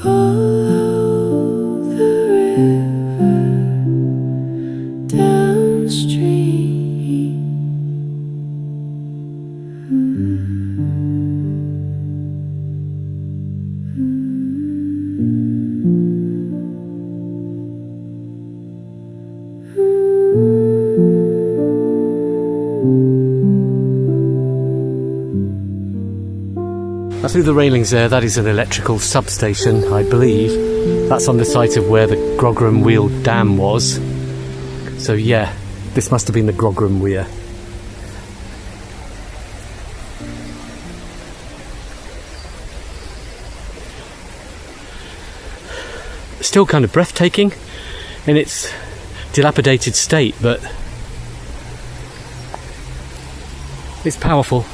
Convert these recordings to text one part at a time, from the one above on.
Follow the river downstream. Through the railings there, that is an electrical substation, I believe. That's on the site of where the Grogram Wheel Dam was. So yeah, this must have been the Grogram Weir. Still kind of breathtaking in its dilapidated state, but it's powerful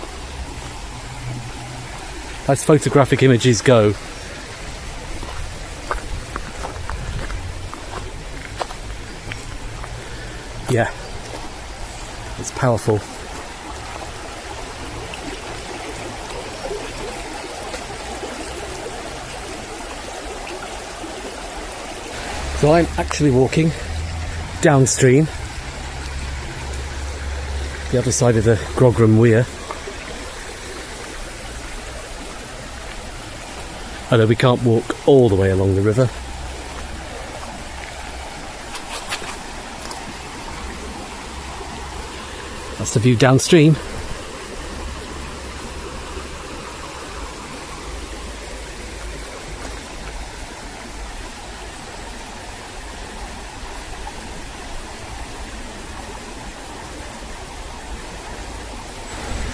as photographic images go. Yeah, it's powerful. So I'm actually walking downstream, the other side of the Grogram Weir. Although we can't walk all the way along the river. That's the view downstream.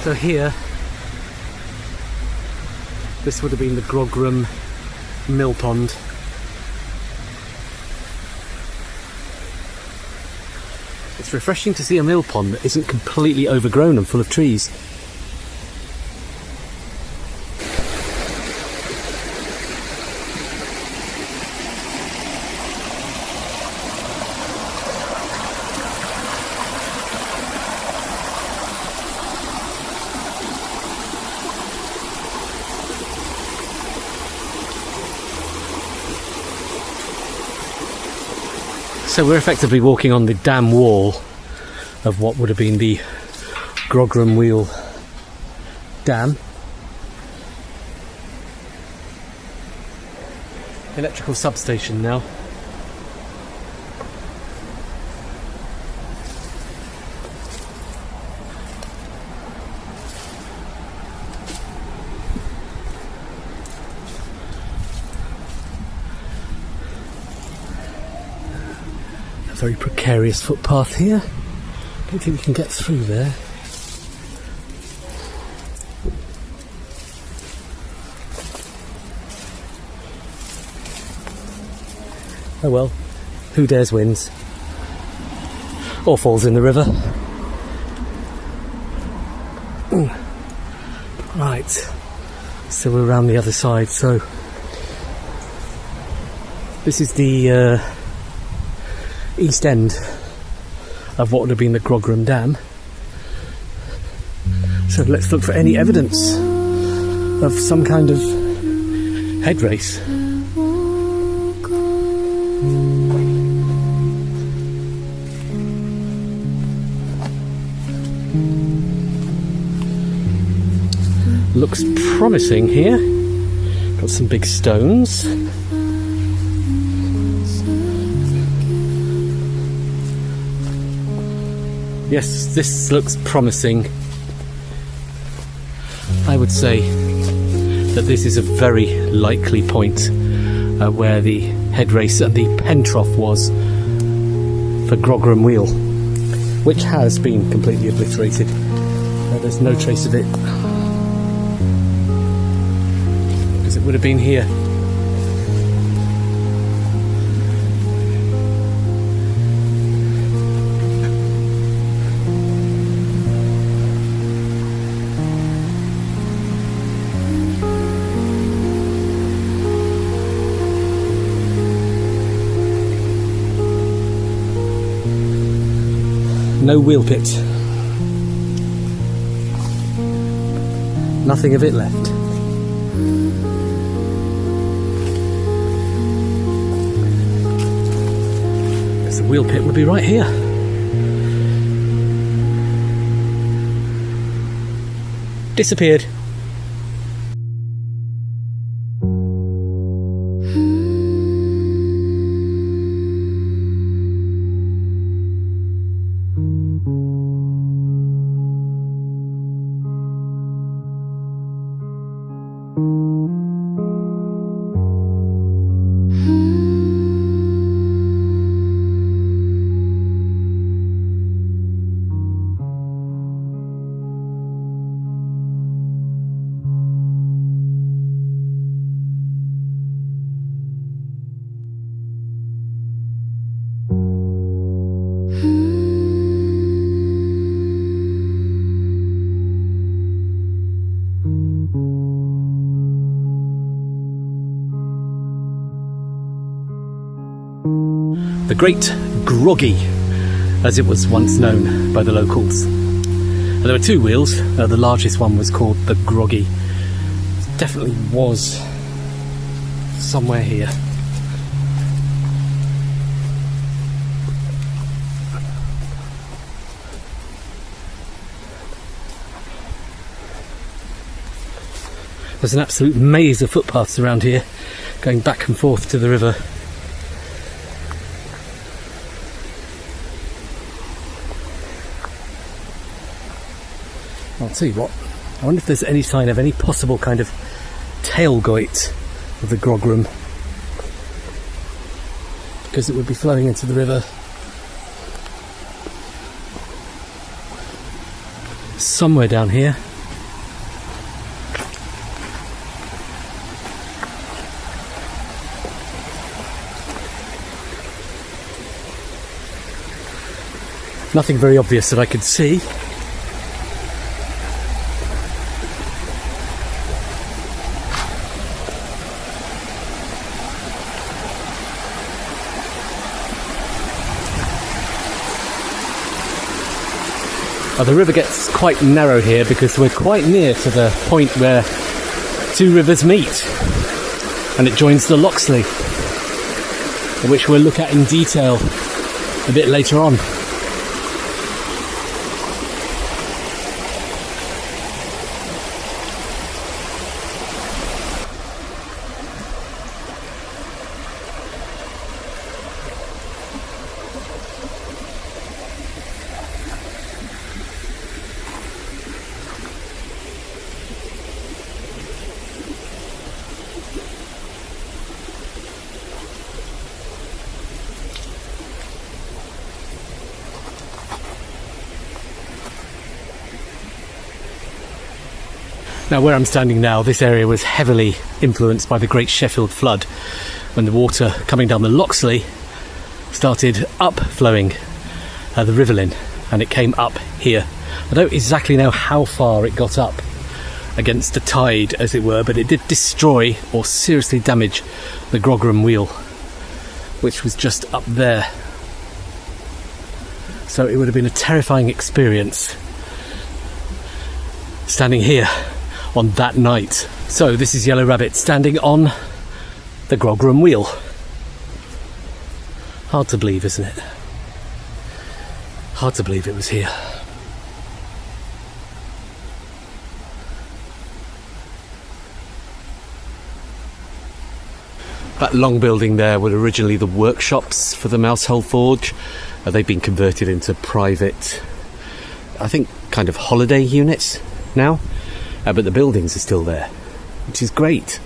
So here, this would have been the Grogram Mill Pond. It's refreshing to see a mill pond that isn't completely overgrown and full of trees. So we're effectively walking on the dam wall of what would have been the Grogram Wheel Dam. Electrical substation now. Very precarious footpath here. Don't think we can get through there. Oh well, who dares wins. Or falls in the river. Right, so we're around the other side, so this is the east end of what would have been the Grogram Dam. So let's look for any evidence of some kind of head race. Looks promising here. Got some big stones. Yes, this looks promising. I would say that this is a very likely point where the head race and the pen trough was for Grogram Wheel, which has been completely obliterated. There's no trace of it, because it would have been here. No wheel pit. Nothing of it left. wheel pit would be right here. Disappeared. The Great Groggy, as it was once known by the locals. And there were two wheels. The largest one was called the Groggy. It definitely was somewhere here. There's an absolute maze of footpaths around here, going back and forth to the river. I'll tell you what, I wonder if there's any sign of any possible kind of tailgoit of the Grogram, because it would be flowing into the river somewhere down here. Nothing very obvious that I could see. The river gets quite narrow here because we're quite near to the point where two rivers meet, and it joins the Loxley, which we'll look at in detail a bit later on. Now, where I'm standing now, this area was heavily influenced by the Great Sheffield Flood, when the water coming down the Loxley started upflowing the Rivelin, and it came up here. I don't exactly know how far it got up against the tide, as it were, but it did destroy or seriously damage the Grogram wheel, which was just up there. So it would have been a terrifying experience standing here on that night. So this is Yellow Rabbit standing on the Grogram wheel. Hard to believe, isn't it? Hard to believe it was here. That long building there were originally the workshops for the Mousehole Forge. They've been converted into private, I think, kind of holiday units now. But the buildings are still there, which is great.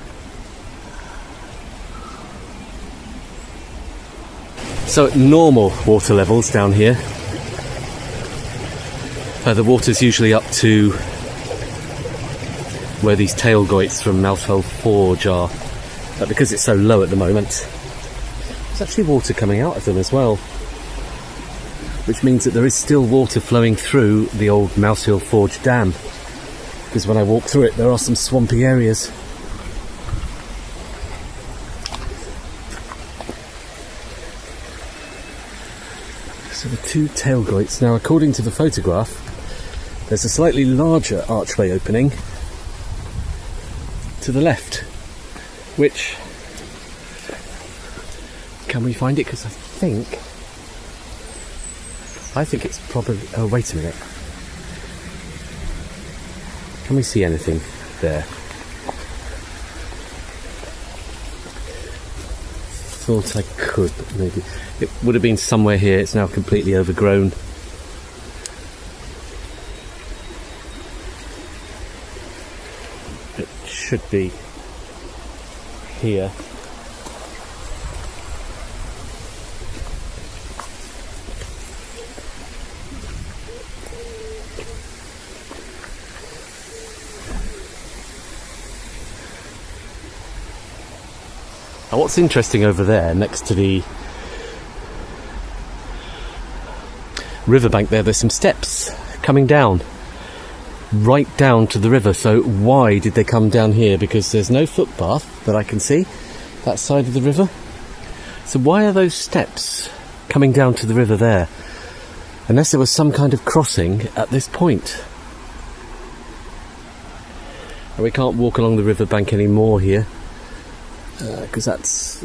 So at normal water levels down here, the water's usually up to where these tailgoits from Mousehole Forge are. But because it's so low at the moment, there's actually water coming out of them as well, which means that there is still water flowing through the old Mousehole Forge dam. Because when I walk through it, there are some swampy areas. So the two tailgoits. Now, according to the photograph, there's a slightly larger archway opening to the left, which, can we find it? Because I think I think it's probably... Oh, wait a minute. Can we see anything there? Thought I could, but maybe... It would have been somewhere here. It's now completely overgrown. It should be here. Now, what's interesting over there, next to the riverbank there's some steps coming down, right down to the river. So why did they come down here? Because there's no footpath that I can see, that side of the river. So why are those steps coming down to the river there? Unless there was some kind of crossing at this point. And we can't walk along the riverbank anymore here. Because it's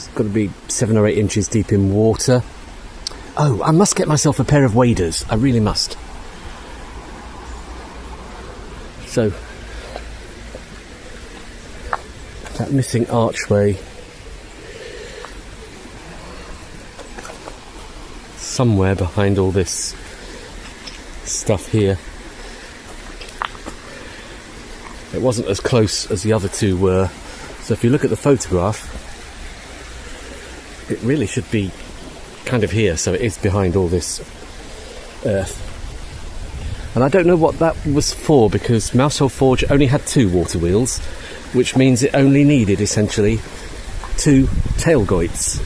got to be 7 or 8 inches deep in water. Oh, I must get myself a pair of waders. I really must. So, that missing archway somewhere behind all this stuff here. It wasn't as close as the other two were. So if you look at the photograph, it really should be kind of here, so it is behind all this earth. And I don't know what that was for, because Mousehole Forge only had 2 water wheels, which means it only needed essentially 2 tailgoits.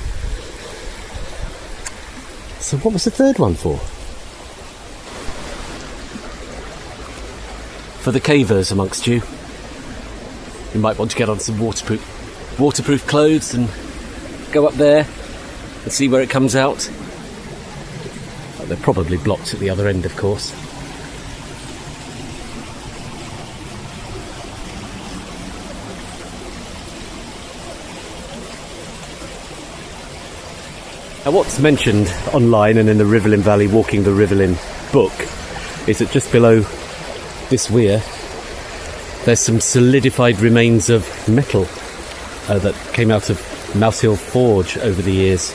So what was the third one for? For the cavers amongst you. You might want to get on some waterproof clothes and go up there and see where it comes out. Well, they're probably blocked at the other end, of course. Now, what's mentioned online and in the Rivelin Valley Walking the Rivelin book is that just below this weir there's some solidified remains of metal that came out of Mousehole Forge over the years.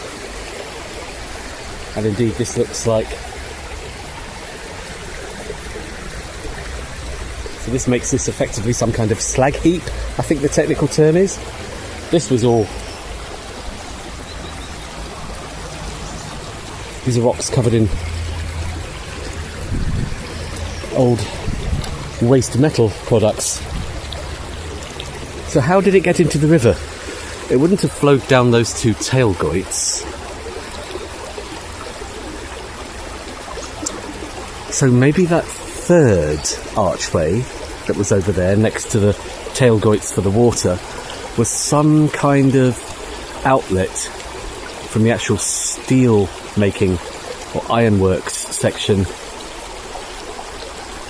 And indeed this looks like... So this makes this effectively some kind of slag heap, I think the technical term is. This was all... These are rocks covered in old waste metal products. So how did it get into the river? It wouldn't have flowed down those 2 tailgoits. So maybe that third archway that was over there next to the tailgoits for the water was some kind of outlet from the actual steel making or ironworks section,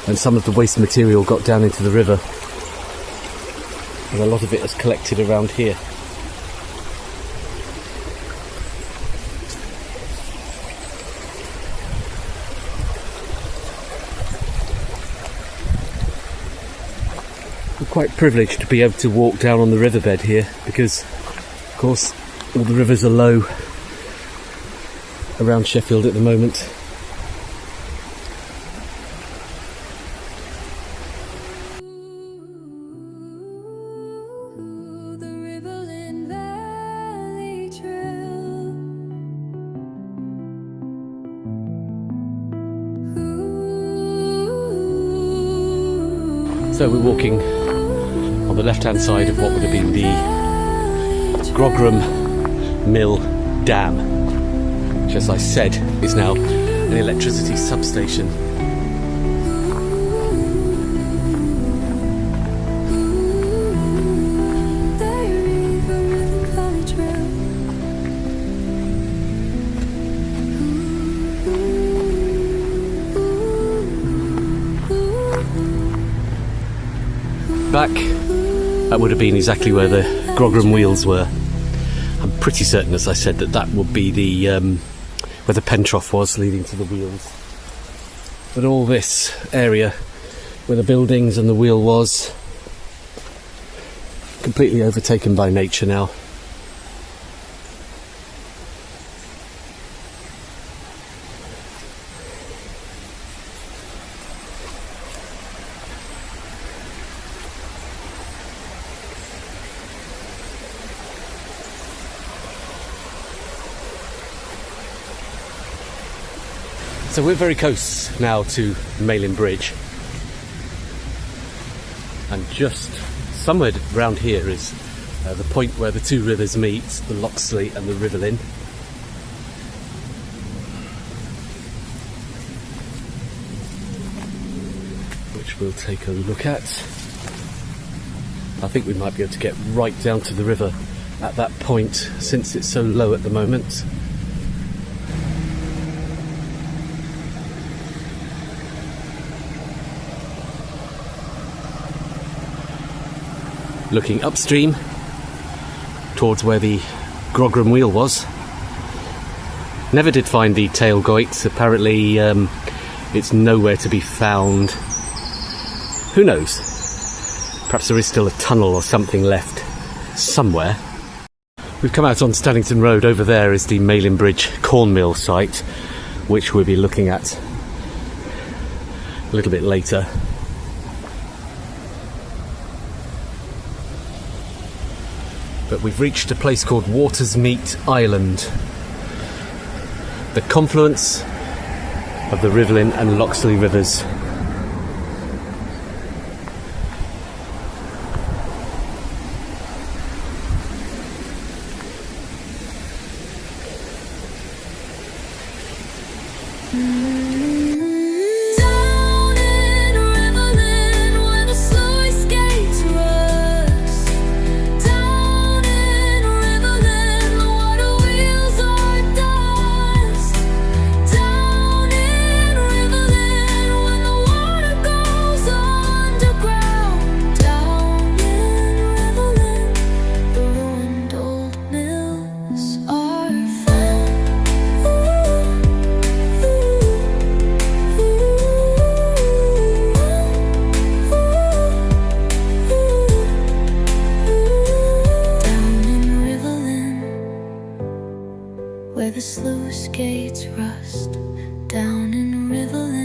and some of the waste material got down into the river, and a lot of it has collected around here. I'm quite privileged to be able to walk down on the riverbed here, because of course all the rivers are low around Sheffield at the moment. The Rivelin Valley Trail. So we're walking on the left hand side of what would have been the Grogram Mill Dam, which, as I said, is now an electricity substation. Back, that would have been exactly where the Grogram wheels were. I'm pretty certain, as I said, that would be the where where the pen trough was leading to the wheels. But all this area where the buildings and the wheel was, completely overtaken by nature now. So we're very close now to Malin Bridge, and just somewhere around here is the point where the two rivers meet, the Loxley and the Rivelin. Which we'll take a look at. I think we might be able to get right down to the river at that point, since it's so low at the moment. Looking upstream towards where the Grogram wheel was. Never did find the tail goit. Apparently it's nowhere to be found. Who knows? Perhaps there is still a tunnel or something left somewhere. We've come out on Staddington Road. Over there is the Malin Bridge corn mill site, which we'll be looking at a little bit later. But we've reached a place called Watersmeet Island, the confluence of the Rivelin and Loxley rivers. Where the sluice gates rust, down in Rivelin.